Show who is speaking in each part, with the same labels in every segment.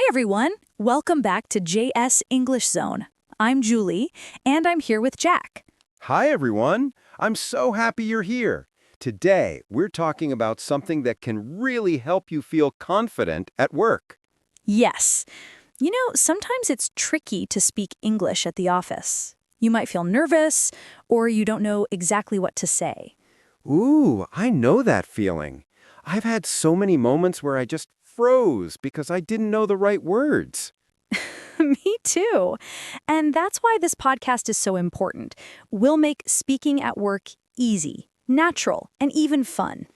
Speaker 1: everyone! Welcome back to JS English Zone. I'm Julie, and I'm here with Jack.
Speaker 2: Hi, everyone. I'm so happy you're here. Today, we're talking about something that can really help you feel confident at work.
Speaker 1: Yes. You know, sometimes it's tricky to speak English at the office. You might feel nervous, or you don't know exactly what to say.
Speaker 2: Ooh, I know that feeling. I've had so many moments where I just froze because I didn't know the right words.
Speaker 1: Me too. And that's why this podcast is so important. We'll make speaking at work easy, natural, and even fun.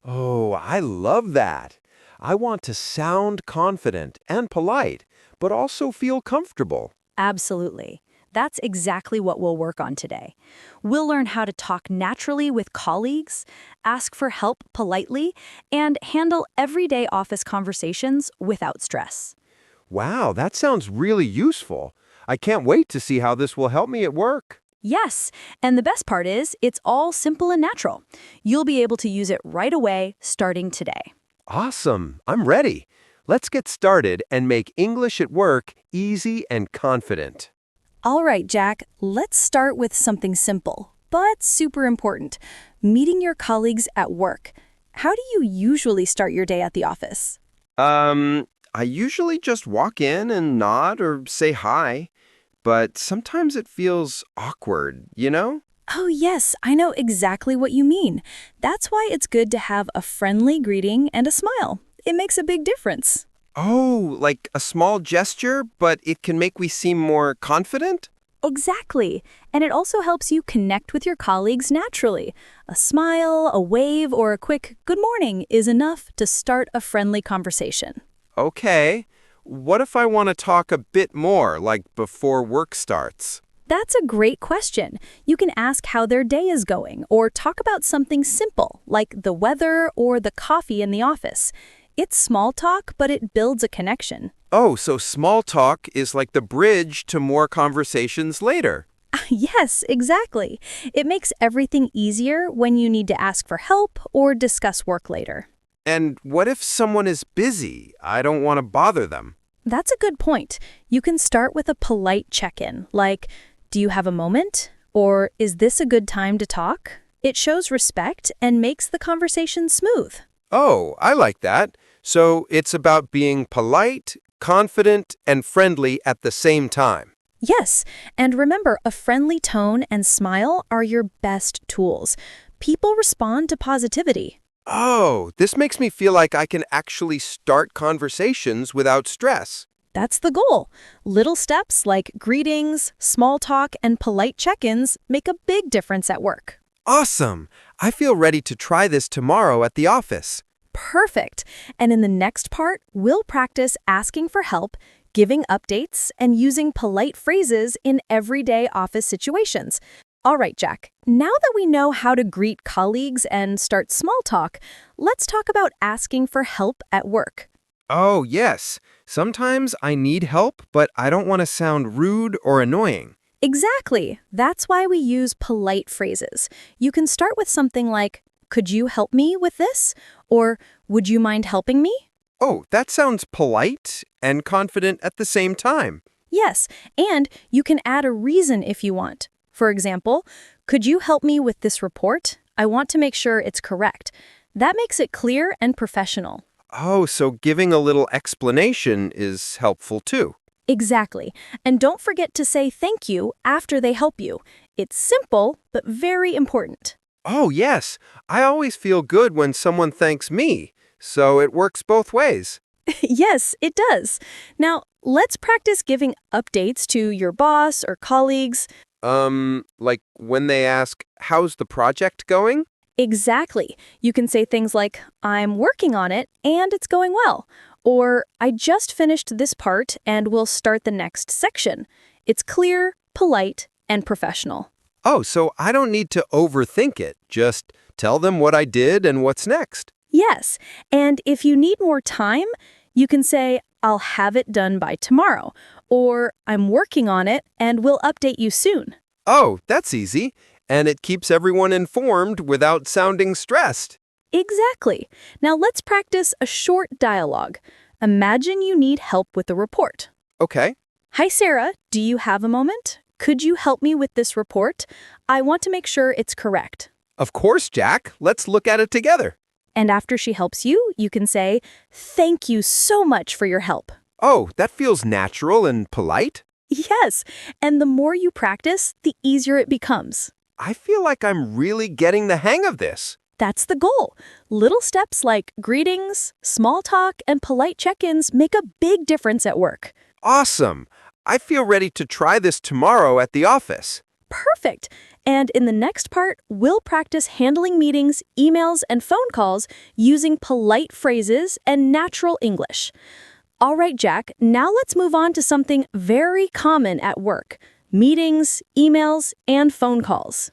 Speaker 2: Oh, I love that. I want to sound confident and polite, but also feel comfortable.
Speaker 1: Absolutely. That's exactly what we'll work on today. We'll learn how to talk naturally with colleagues, ask for help politely, and handle everyday office conversations without stress.
Speaker 2: Wow, that sounds really useful. I can't wait to see how this will help me at work.
Speaker 1: Yes, and the best part is it's all simple and natural. You'll be able to use it right away, starting today.
Speaker 2: Awesome. I'm ready. Let's get started and make English at work easy and confident.
Speaker 1: All right, Jack, let's start with something simple, but super important. Meeting your colleagues at work. How do you usually start your day at the office?
Speaker 2: I usually just walk in and nod or say hi, but sometimes it feels awkward, you know?
Speaker 1: Oh, yes, I know exactly what you mean. That's why it's good to have a friendly greeting and a smile. It makes a big difference.
Speaker 2: Oh, like a small gesture, but it can make me seem more confident?
Speaker 1: Exactly. And it also helps you connect with your colleagues naturally. A smile, a wave, or a quick good morning is enough to start a friendly conversation.
Speaker 2: Okay. What if I want to talk a bit more, like before work starts?
Speaker 1: That's a great question. You can ask how their day is going or talk about something simple, like the weather or the coffee in the office. It's small talk, but it builds a connection.
Speaker 2: Oh, so small talk is like the bridge to more conversations later.
Speaker 1: Yes, exactly. It makes everything easier when you need to ask for help or discuss work later.
Speaker 2: And what if someone is busy? I don't want to bother them.
Speaker 1: That's a good point. You can start with a polite check-in, like, do you have a moment? Or is this a good time to talk? It shows respect and makes the conversation smooth.
Speaker 2: Oh, I like that. So it's about being polite, confident, and friendly at the same time.
Speaker 1: Yes, and remember, a friendly tone and smile are your best tools. People respond to positivity.
Speaker 2: Oh, this makes me feel like I can actually start conversations without stress.
Speaker 1: That's the goal. Little steps like greetings, small talk, and polite check-ins make a big difference at work.
Speaker 2: Awesome! I feel ready to try this tomorrow at the office.
Speaker 1: Perfect. And in the next part, we'll practice asking for help, giving updates, and using polite phrases in everyday office situations. All right, Jack, now that we know how to greet colleagues and start small talk, let's talk about asking for help at work.
Speaker 2: Oh, yes. Sometimes I need help, but I don't want to sound rude or annoying.
Speaker 1: Exactly. That's why we use polite phrases. You can start with something like, could you help me with this? Or would you mind helping me?
Speaker 2: Oh, that sounds polite and confident at the same time.
Speaker 1: Yes, and you can add a reason if you want. For example, could you help me with this report? I want to make sure it's correct. That makes it clear and professional.
Speaker 2: Oh, so giving a little explanation is helpful too.
Speaker 1: Exactly. And don't forget to say thank you after they help you. It's simple, but very important.
Speaker 2: Oh, yes. I always feel good when someone thanks me, so it works both ways.
Speaker 1: Yes, it does. Now, let's practice giving updates to your boss or colleagues.
Speaker 2: Like when they ask, how's the project going?
Speaker 1: Exactly. You can say things like, I'm working on it and it's going well. Or, I just finished this part and we'll start the next section. It's clear, polite, and professional.
Speaker 2: Oh, so I don't need to overthink it. Just tell them what I did and what's next.
Speaker 1: Yes, and if you need more time, you can say, I'll have it done by tomorrow. Or, I'm working on it and we'll update you soon.
Speaker 2: Oh, that's easy. And it keeps everyone informed without sounding stressed.
Speaker 1: Exactly. Now let's practice a short dialogue. Imagine you need help with a report.
Speaker 2: Okay.
Speaker 1: Hi, Sarah. Do you have a moment? Could you help me with this report? I want to make sure it's correct.
Speaker 2: Of course, Jack. Let's look at it together.
Speaker 1: And after she helps you, you can say, "Thank you so much for your help."
Speaker 2: Oh, that feels natural and polite.
Speaker 1: Yes, and the more you practice, the easier it becomes.
Speaker 2: I feel like I'm really getting the hang of this.
Speaker 1: That's the goal. Little steps like greetings, small talk, and polite check-ins make a big difference at work.
Speaker 2: Awesome. I feel ready to try this tomorrow at the office.
Speaker 1: Perfect. And in the next part, we'll practice handling meetings, emails, and phone calls using polite phrases and natural English. All right, Jack, now let's move on to something very common at work: meetings, emails, and phone calls.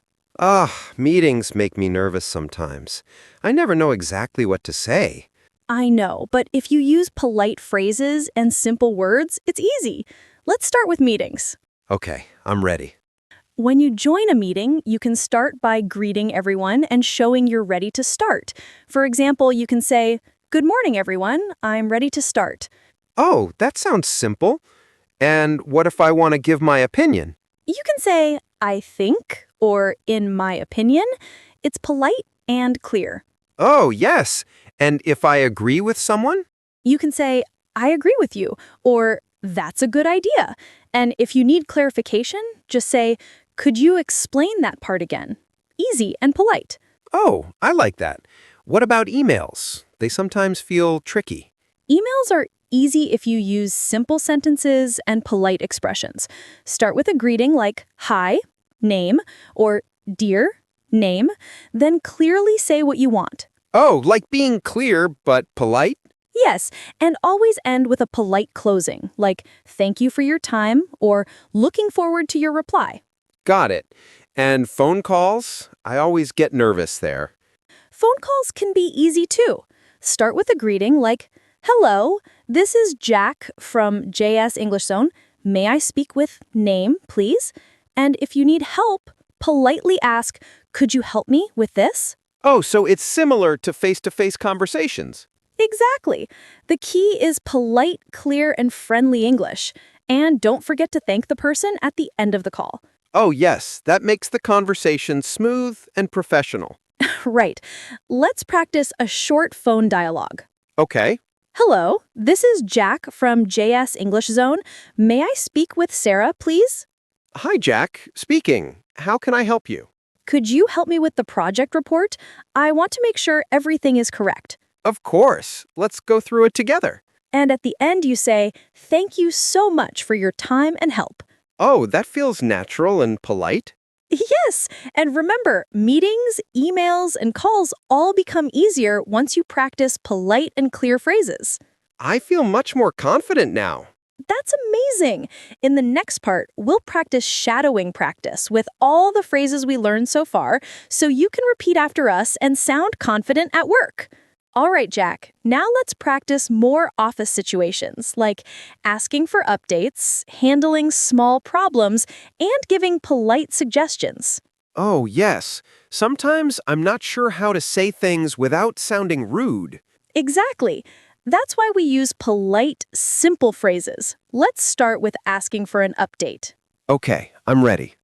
Speaker 2: Meetings make me nervous sometimes. I never know exactly what to say.
Speaker 1: I know, but if you use polite phrases and simple words, it's easy. Let's start with meetings.
Speaker 2: Okay, I'm ready.
Speaker 1: When you join a meeting, you can start by greeting everyone and showing you're ready to start. For example, you can say, "Good morning, everyone. I'm ready to start."
Speaker 2: Oh, that sounds simple. And what if I want to give my opinion?
Speaker 1: You can say, "I think," or "in my opinion." It's polite and clear.
Speaker 2: Oh, yes. And if I agree with someone?
Speaker 1: You can say, "I agree with you," or "That's a good idea." And if you need clarification, just say, "Could you explain that part again?" Easy and polite.
Speaker 2: Oh, I like that. What about emails? They sometimes feel tricky.
Speaker 1: Emails are easy if you use simple sentences and polite expressions. Start with a greeting like "Hi," name, or "Dear," name, then clearly say what you want.
Speaker 2: Oh, like being clear but polite?
Speaker 1: Yes, and always end with a polite closing, like "Thank you for your time," or "Looking forward to your reply."
Speaker 2: Got it. And phone calls? I always get nervous there.
Speaker 1: Phone calls can be easy too. Start with a greeting like, "Hello, this is Jack from JS English Zone. May I speak with name, please?" And if you need help, politely ask, "Could you help me with this?"
Speaker 2: Oh, so it's similar to face-to-face conversations.
Speaker 1: Exactly. The key is polite, clear, and friendly English. And don't forget to thank the person at the end of the call.
Speaker 2: Oh, yes, that makes the conversation smooth and professional.
Speaker 1: Right. Let's practice a short phone dialogue.
Speaker 2: Okay.
Speaker 1: "Hello, this is Jack from JS English Zone. May I speak with Sarah, please?"
Speaker 2: Hi, Jack. Speaking. How can I help you?
Speaker 1: "Could you help me with the project report? I want to make sure everything is correct."
Speaker 2: Of course. Let's go through it together.
Speaker 1: And at the end, you say, "Thank you so much for your time and help."
Speaker 2: Oh, that feels natural and polite.
Speaker 1: Yes, and remember, meetings, emails, and calls all become easier once you practice polite and clear phrases.
Speaker 2: I feel much more confident now.
Speaker 1: That's amazing! In the next part, we'll practice shadowing practice with all the phrases we learned so far, so you can repeat after us and sound confident at work. All right, Jack, now let's practice more office situations, like asking for updates, handling small problems, and giving polite suggestions.
Speaker 2: Oh, yes. Sometimes I'm not sure how to say things without sounding rude.
Speaker 1: Exactly. That's why we use polite, simple phrases. Let's start with asking for an update.
Speaker 2: Okay, I'm ready.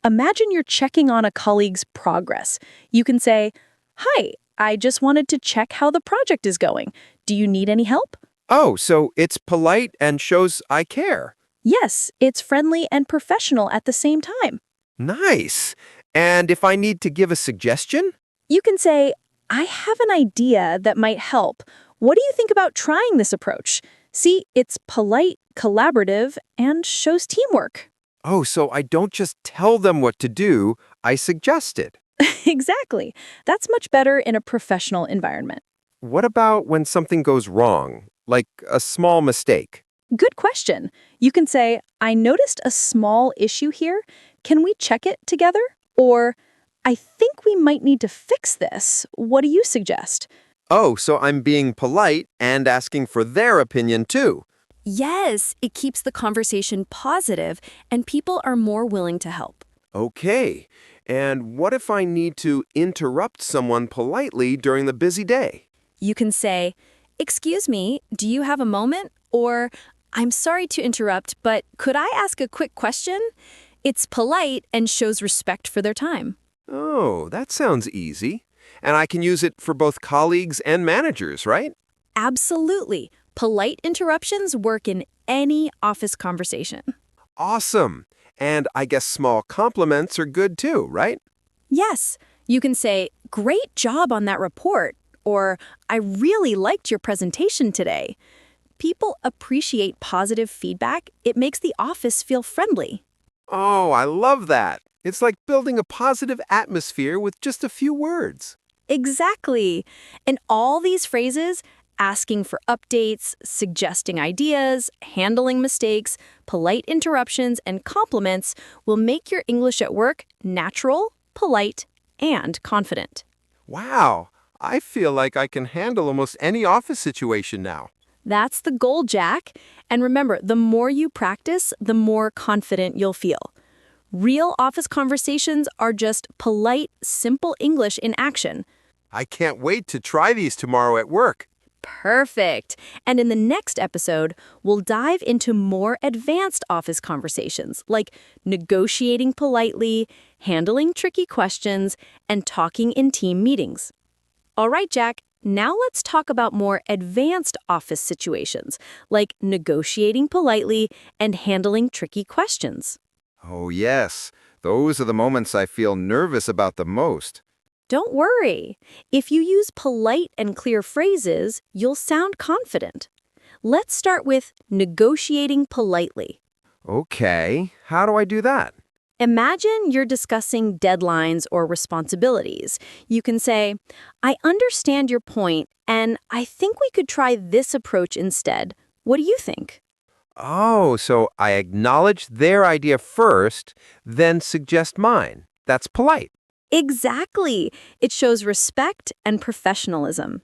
Speaker 1: Imagine you're checking on a colleague's progress. You can say, "Hi, I just wanted to check how the project is going. Do you need any help?"
Speaker 2: Oh, so it's polite and shows I care.
Speaker 1: Yes, it's friendly and professional at the same time.
Speaker 2: Nice. And if I need to give a suggestion?
Speaker 1: You can say, "I have an idea that might help. What do you think about trying this approach?" See, it's polite, collaborative, and shows teamwork.
Speaker 2: Oh, so I don't just tell them what to do, I suggest it.
Speaker 1: Exactly. That's much better in a professional environment.
Speaker 2: What about when something goes wrong, like a small mistake?
Speaker 1: Good question. You can say, "I noticed a small issue here. Can we check it together?" Or, "I think we might need to fix this. What do you suggest?"
Speaker 2: Oh, so I'm being polite and asking for their opinion too.
Speaker 3: Yes, it keeps the conversation positive and people are more willing to help.
Speaker 2: Okay. And what if I need to interrupt someone politely during the busy day?
Speaker 3: You can say, Excuse me, do you have a moment? Or, I'm sorry to interrupt, but could I ask a quick question? It's polite and shows respect for their time.
Speaker 4: Oh, that sounds easy. And I can use it for both colleagues and managers, right?
Speaker 3: Absolutely. Polite interruptions work in any office conversation.
Speaker 4: Awesome. And I guess small compliments are good too, right?
Speaker 3: Yes, you can say, "Great job on that report," or "I really liked your presentation today." People appreciate positive feedback. It makes the office feel friendly.
Speaker 4: Oh, I love that. It's like building a positive atmosphere with just a few words.
Speaker 3: Exactly. And all these phrases, asking for updates, suggesting ideas, handling mistakes, polite interruptions, and compliments will make your English at work natural, polite, and confident.
Speaker 4: Wow, I feel like I can handle almost any office situation now.
Speaker 3: That's the goal, Jack. And remember, the more you practice, the more confident you'll feel. Real office conversations are just polite, simple English in action.
Speaker 4: I can't wait to try these tomorrow at work.
Speaker 3: Perfect. And in the next episode, we'll dive into more advanced office conversations, like negotiating politely, handling tricky questions, and talking in team meetings. All right, Jack, now let's talk about more advanced office situations, like negotiating politely and handling tricky questions.
Speaker 2: Oh, yes. Those are the moments I feel nervous about the most.
Speaker 3: Don't worry. If you use polite and clear phrases, you'll sound confident. Let's start with negotiating politely.
Speaker 2: Okay, how do I do that?
Speaker 3: Imagine you're discussing deadlines or responsibilities. You can say, "I understand your point, and I think we could try this approach instead. What do you think?"
Speaker 4: Oh, so I acknowledge their idea first, then suggest mine. That's polite.
Speaker 3: Exactly. It shows respect and professionalism.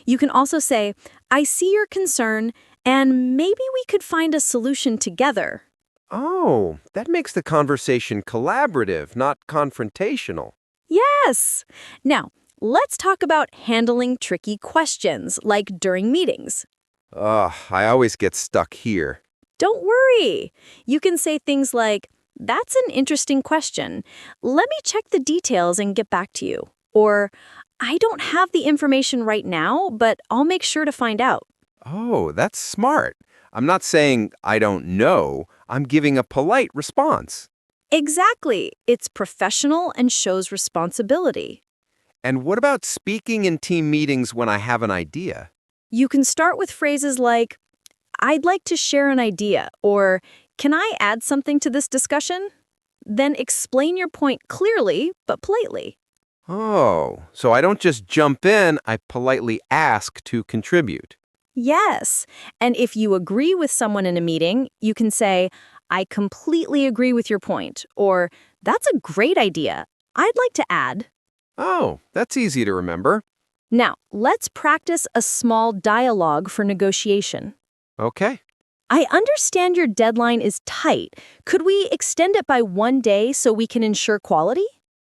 Speaker 3: You can also say, "I see your concern, and maybe we could find a solution together."
Speaker 4: Oh, that makes the conversation collaborative, not confrontational.
Speaker 3: Yes. Now, let's talk about handling tricky questions, like during meetings.
Speaker 4: Ugh, I always get stuck here.
Speaker 3: Don't worry. You can say things like, "That's an interesting question. Let me check the details and get back to you." Or, "I don't have the information right now, but I'll make sure to find out."
Speaker 4: Oh, that's smart. I'm not saying I don't know. I'm giving a polite response.
Speaker 3: Exactly. It's professional and shows responsibility.
Speaker 4: And what about speaking in team meetings when I have an idea?
Speaker 3: You can start with phrases like, "I'd like to share an idea," or "Can I add something to this discussion?" Then explain your point clearly but politely.
Speaker 4: Oh, so I don't just jump in, I politely ask to contribute.
Speaker 3: Yes. And if you agree with someone in a meeting, you can say, "I completely agree with your point," or "That's a great idea. I'd like to add."
Speaker 4: Oh, that's easy to remember.
Speaker 3: Now, let's practice a small dialogue for negotiation.
Speaker 4: Okay.
Speaker 3: "I understand your deadline is tight. Could we extend it by 1 day so we can ensure quality?"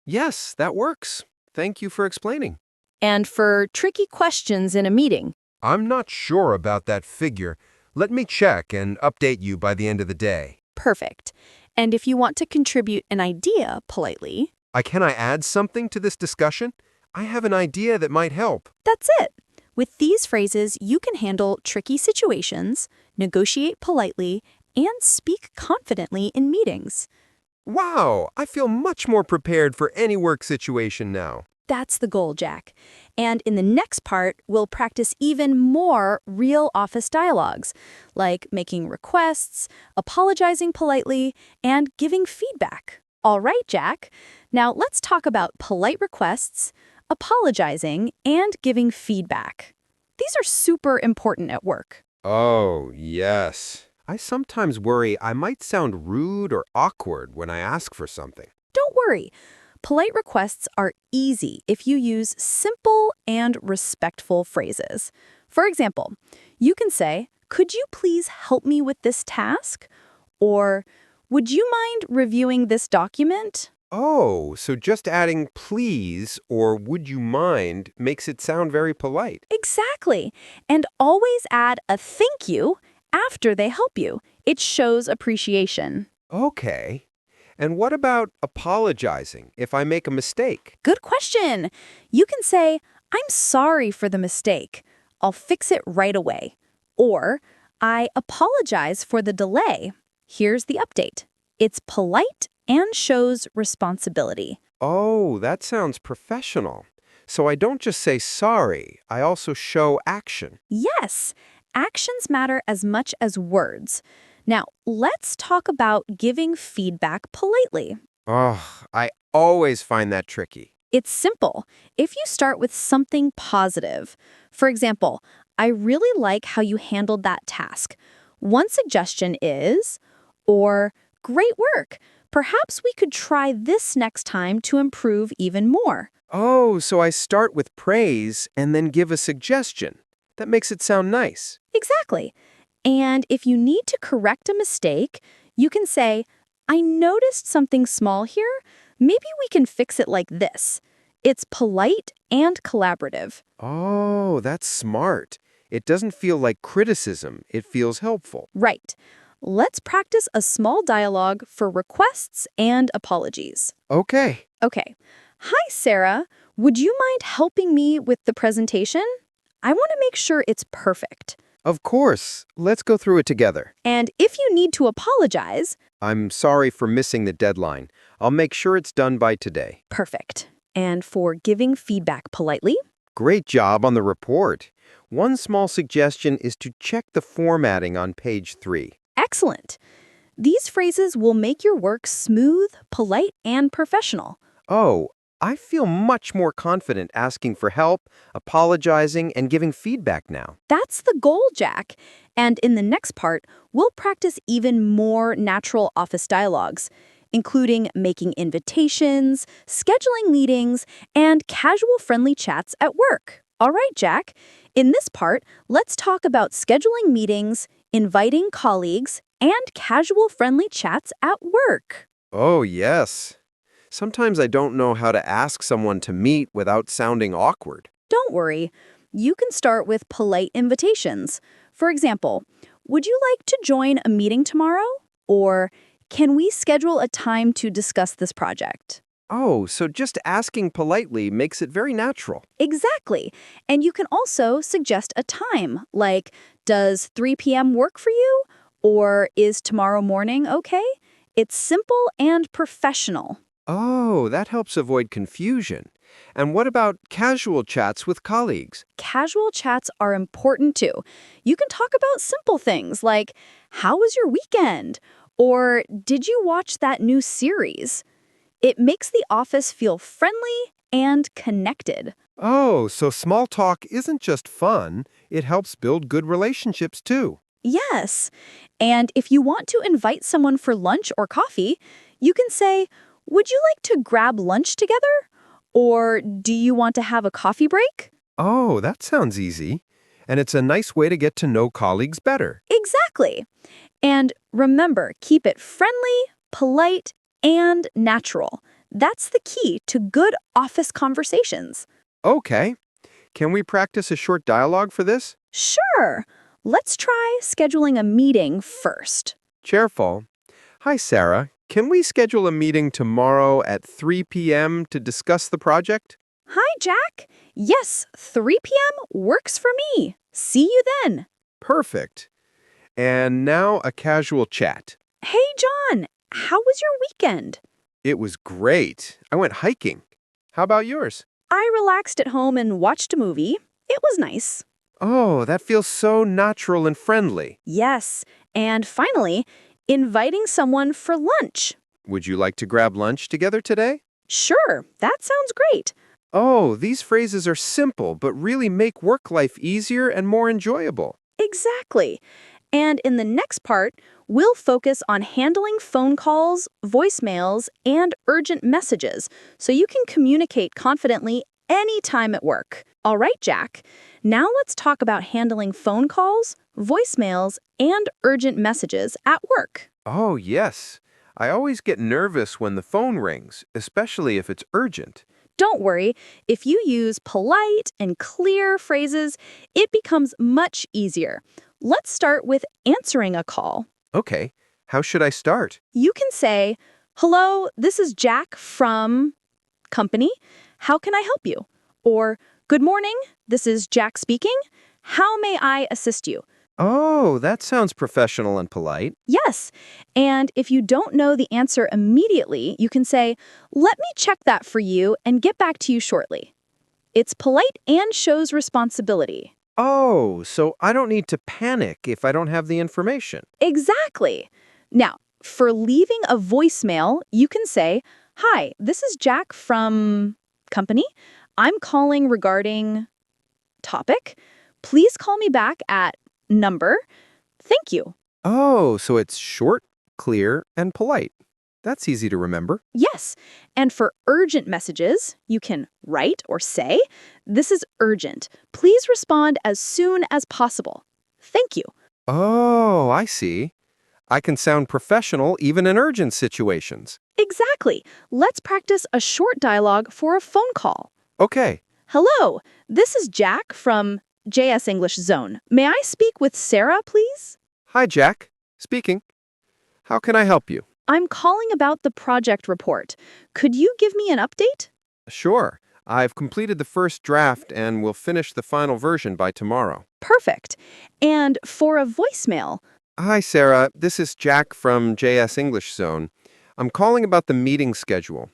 Speaker 4: Yes, that works. Thank you for explaining.
Speaker 3: And for tricky questions in a meeting,
Speaker 5: I'm not sure about that figure. Let me check and update you by the end of the day.
Speaker 3: perfect. And if you want to contribute an idea politely,
Speaker 5: Can I add something to this discussion? I have an idea that might help.
Speaker 3: that's it. With these phrases, you can handle tricky situations, negotiate politely, and speak confidently in meetings.
Speaker 5: Wow, I feel much more prepared for any work situation now.
Speaker 3: That's the goal, Jack. And in the next part, we'll practice even more real office dialogues, like making requests, apologizing politely, and giving feedback. All right, Jack. Now let's talk about polite requests, apologizing, and giving feedback. These are super important at work.
Speaker 4: Oh, yes. I sometimes worry I might sound rude or awkward when I ask for something.
Speaker 3: Don't worry. Polite requests are easy if you use simple and respectful phrases. For example, you can say, "Could you please help me with this task?" Or, "Would you mind reviewing this document?"
Speaker 4: Oh, so just adding please or would you mind makes it sound very polite.
Speaker 3: Exactly. And always add a thank you after they help you. It shows appreciation.
Speaker 4: Okay. And what about apologizing if I make a mistake?
Speaker 3: Good question. You can say, I'm sorry for the mistake. I'll fix it right away. Or, I apologize for the delay. Here's the update. It's polite and shows responsibility.
Speaker 4: Oh, that sounds professional. So I don't just say sorry, I also show action.
Speaker 3: Yes, actions matter as much as words. Now, let's talk about giving feedback politely.
Speaker 4: Oh, I always find that tricky.
Speaker 3: It's simple. If you start with something positive, for example, I really like how you handled that task. One suggestion is, or great work. Perhaps we could try this next time to improve even more.
Speaker 4: Oh, so I start with praise and then give a suggestion. That makes it sound nice.
Speaker 3: Exactly. And if you need to correct a mistake, you can say, I noticed something small here. Maybe we can fix it like this. It's polite and collaborative.
Speaker 4: Oh, that's smart. It doesn't feel like criticism, it feels helpful.
Speaker 3: Right. Let's practice a small dialogue for requests and apologies.
Speaker 4: Okay.
Speaker 3: Okay. Hi, Sarah. Would you mind helping me with the presentation? I want to make sure it's perfect.
Speaker 4: Of course. Let's go through it together.
Speaker 3: And if you need to apologize,
Speaker 4: I'm sorry for missing the deadline. I'll make sure it's done by today.
Speaker 3: perfect. And for giving feedback politely,
Speaker 4: Great job on the report. One small suggestion is to check the formatting on page 3.
Speaker 3: excellent. These phrases will make your work smooth, polite, and professional.
Speaker 4: Oh, I feel much more confident asking for help, apologizing, and giving feedback now.
Speaker 3: That's the goal, Jack. And in the next part, we'll practice even more natural office dialogues, including making invitations, scheduling meetings, and casual friendly chats at work. All right, Jack. In this part, let's talk about scheduling meetings, inviting colleagues, and casual friendly chats at work.
Speaker 4: Oh, yes. Sometimes I don't know how to ask someone to meet without sounding awkward.
Speaker 3: Don't worry. You can start with polite invitations. For example, would you like to join a meeting tomorrow? Or can we schedule a time to discuss this project?
Speaker 4: Oh, so just asking politely makes it very natural.
Speaker 3: Exactly. And you can also suggest a time, like, does 3 p.m. work for you? Or is tomorrow morning okay? It's simple and professional.
Speaker 4: Oh, that helps avoid confusion. And what about casual chats with colleagues?
Speaker 3: Casual chats are important too. You can talk about simple things like, how was your weekend? Or did you watch that new series? It makes the office feel friendly and connected.
Speaker 5: Oh, so small talk isn't just fun, it helps build good relationships too.
Speaker 3: Yes. And if you want to invite someone for lunch or coffee, you can say, would you like to grab lunch together? Or do you want to have a coffee break?
Speaker 5: Oh, that sounds easy. And it's a nice way to get to know colleagues better.
Speaker 3: Exactly. And remember, keep it friendly, polite, and natural. That's the key to good office conversations.
Speaker 4: Okay. Can we practice a short dialogue for this?
Speaker 3: Sure. Let's try scheduling a meeting first.
Speaker 4: Cheerful. Hi, Sarah. Can we schedule a meeting tomorrow at 3 p.m. to discuss the project?
Speaker 3: Hi, Jack. Yes, 3 p.m. works for me. See you then.
Speaker 4: Perfect. And now a casual chat.
Speaker 3: Hey, John. How was your weekend?
Speaker 4: It was great. I went hiking. How about yours?
Speaker 3: I relaxed at home and watched a movie. It was nice.
Speaker 4: Oh, that feels so natural and friendly.
Speaker 3: Yes. And finally, inviting someone for lunch.
Speaker 4: Would you like to grab lunch together today?
Speaker 3: Sure, that sounds great.
Speaker 4: Oh, these phrases are simple, but really make work life easier and more enjoyable.
Speaker 3: Exactly. And in the next part, we'll focus on handling phone calls, voicemails, and urgent messages so you can communicate confidently anytime at work. All right, Jack. Now let's talk about handling phone calls, voicemails, and urgent messages at work.
Speaker 4: Oh, yes. I always get nervous when the phone rings, especially if it's urgent.
Speaker 3: Don't worry, if you use polite and clear phrases, it becomes much easier. Let's start with answering a call.
Speaker 4: Okay, how should I start?
Speaker 3: You can say, "Hello, this is Jack from company. How can I help you?" Or, "Good morning, this is Jack speaking. How may I assist you?"
Speaker 4: Oh, that sounds professional and polite.
Speaker 3: Yes, and if you don't know the answer immediately, you can say, "Let me check that for you and get back to you shortly." It's polite and shows responsibility.
Speaker 4: Oh, so I don't need to panic if I don't have the information.
Speaker 3: Exactly. Now, for leaving a voicemail, you can say, "Hi, this is Jack from company. I'm calling regarding topic. Please call me back at number. Thank you."
Speaker 4: Oh, so it's short, clear, and polite. That's easy to remember.
Speaker 3: Yes, and for urgent messages, you can write or say, "This is urgent. Please respond as soon as possible. Thank you."
Speaker 4: Oh, I see. I can sound professional even in urgent situations.
Speaker 3: Exactly. Let's practice a short dialogue for a phone call.
Speaker 4: Okay.
Speaker 3: "Hello, this is Jack from JS English Zone. May I speak with Sarah, please?"
Speaker 4: Hi, Jack. Speaking. How can I help you?
Speaker 3: "I'm calling about the project report. Could you give me an update?"
Speaker 4: Sure. I've completed the first draft and will finish the final version by tomorrow.
Speaker 3: Perfect. And for a voicemail,
Speaker 4: Hi, Sarah. This is Jack from JS English Zone. I'm calling about the meeting schedule.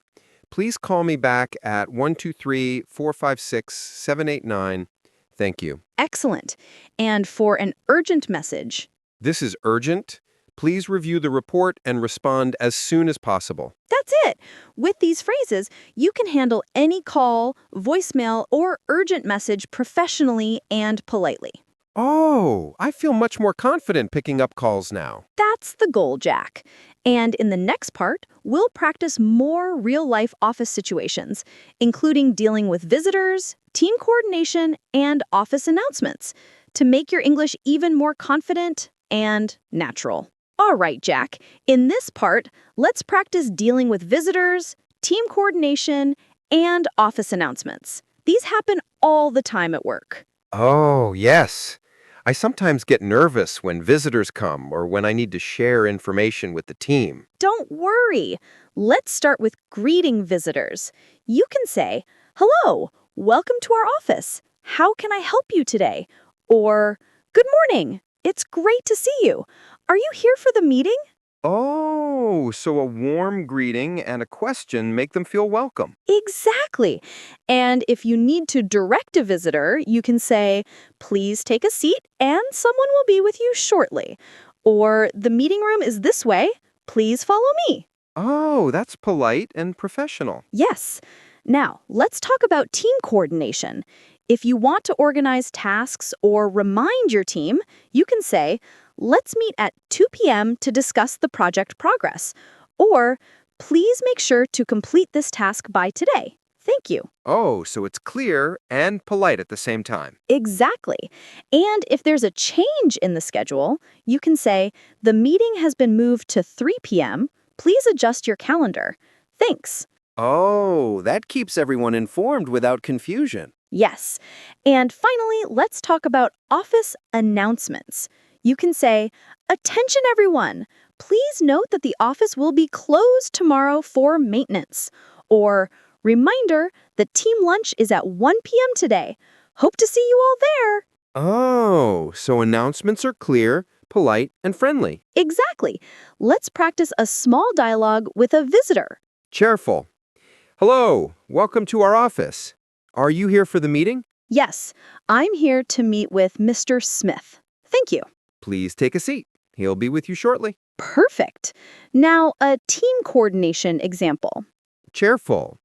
Speaker 4: Please call me back at 123-456-789. Thank you.
Speaker 3: excellent. And for an urgent message,
Speaker 4: This is urgent. Please review the report and respond as soon as possible.
Speaker 3: that's it. With these phrases, you can handle any call, voicemail, or urgent message professionally and politely.
Speaker 4: Oh, I feel much more confident picking up calls now.
Speaker 3: That's the goal, Jack. And in the next part, we'll practice more real-life office situations, including dealing with visitors, team coordination, and office announcements, to make your English even more confident and natural. All right, Jack. In this part, let's practice dealing with visitors, team coordination, and office announcements. These happen all the time at work.
Speaker 4: Oh, yes. I sometimes get nervous when visitors come or when I need to share information with the team.
Speaker 3: Don't worry. Let's start with greeting visitors. You can say, "Hello, welcome to our office. How can I help you today?" Or, "Good morning. It's great to see you. Are you here for the meeting?"
Speaker 4: Oh, so a warm greeting and a question make them feel welcome.
Speaker 3: Exactly. And if you need to direct a visitor, you can say, "Please take a seat and someone will be with you shortly." Or, "The meeting room is this way. Please follow me."
Speaker 4: Oh, that's polite and professional.
Speaker 3: Yes. Now, let's talk about team coordination. If you want to organize tasks or remind your team, you can say, "Let's meet at 2 p.m. to discuss the project progress." Or, "Please make sure to complete this task by today. Thank you."
Speaker 4: Oh, so it's clear and polite at the same time.
Speaker 3: Exactly. And if there's a change in the schedule, you can say, "The meeting has been moved to 3 p.m. Please adjust your calendar. Thanks."
Speaker 4: Oh, that keeps everyone informed without confusion.
Speaker 3: Yes. And finally, let's talk about office announcements. You can say, "Attention everyone! Please note that the office will be closed tomorrow for maintenance." Or, "Reminder, the team lunch is at 1 p.m. today. Hope to see you all there."
Speaker 4: Oh, so announcements are clear, polite, and friendly.
Speaker 3: Exactly. Let's practice a small dialogue with a visitor.
Speaker 4: Cheerful. Hello, welcome to our office. Are you here for the meeting?
Speaker 3: Yes, I'm here to meet with Mr. Smith. Thank you.
Speaker 4: Please take a seat. He'll be with you shortly.
Speaker 3: Perfect. Now, a team coordination example.
Speaker 4: Cheerful.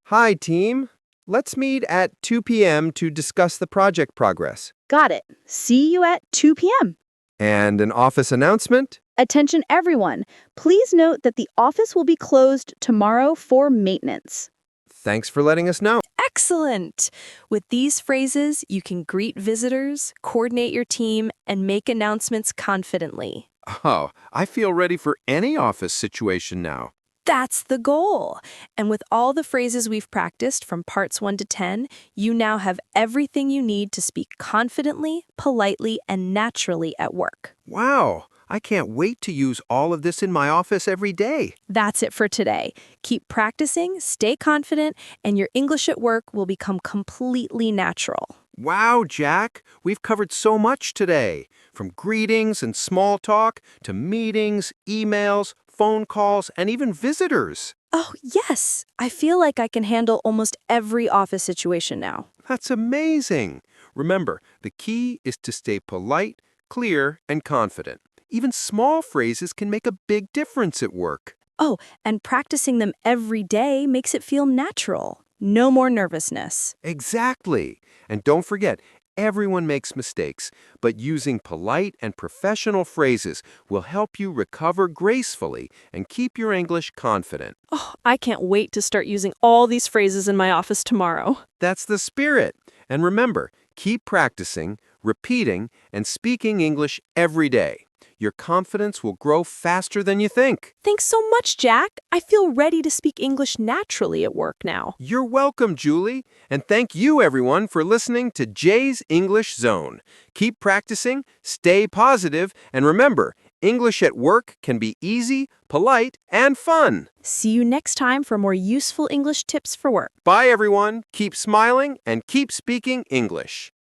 Speaker 4: Hi, team. Let's meet at 2 p.m. to discuss the project progress.
Speaker 3: Got it. See you at 2 p.m.
Speaker 4: And an office announcement?
Speaker 3: Attention everyone. Please note that the office will be closed tomorrow for maintenance.
Speaker 4: Thanks for letting us know.
Speaker 1: Excellent! With these phrases, you can greet visitors, coordinate your team, and make announcements confidently.
Speaker 4: Oh, I feel ready for any office situation now.
Speaker 3: That's the goal. And with all the phrases we've practiced from parts 1 to 10, you now have everything you need to speak confidently, politely, and naturally at work.
Speaker 4: Wow, I can't wait to use all of this in my office every day.
Speaker 3: That's it for today. Keep practicing, stay confident, and your English at work will become completely natural.
Speaker 4: Wow, Jack, we've covered so much today. From greetings and small talk to meetings, emails, phone calls, and even visitors.
Speaker 3: Oh, yes. I feel like I can handle almost every office situation now.
Speaker 4: That's amazing. Remember, the key is to stay polite, clear, and confident. Even small phrases can make a big difference at work.
Speaker 3: Oh, and practicing them every day makes it feel natural. No more nervousness.
Speaker 4: Exactly. And don't forget, everyone makes mistakes, but using polite and professional phrases will help you recover gracefully and keep your English confident.
Speaker 3: Oh, I can't wait to start using all these phrases in my office tomorrow.
Speaker 4: That's the spirit. And remember, keep practicing, repeating, and speaking English every day. Your confidence will grow faster than you think.
Speaker 3: Thanks so much, Jack. I feel ready to speak English naturally at work now.
Speaker 4: You're welcome, Julie. And thank you, everyone, for listening to Jay's English Zone. Keep practicing, stay positive, and remember, English at work can be easy, polite, and fun.
Speaker 3: See you next time for more useful English tips for work.
Speaker 4: Bye, everyone. Keep smiling and keep speaking English.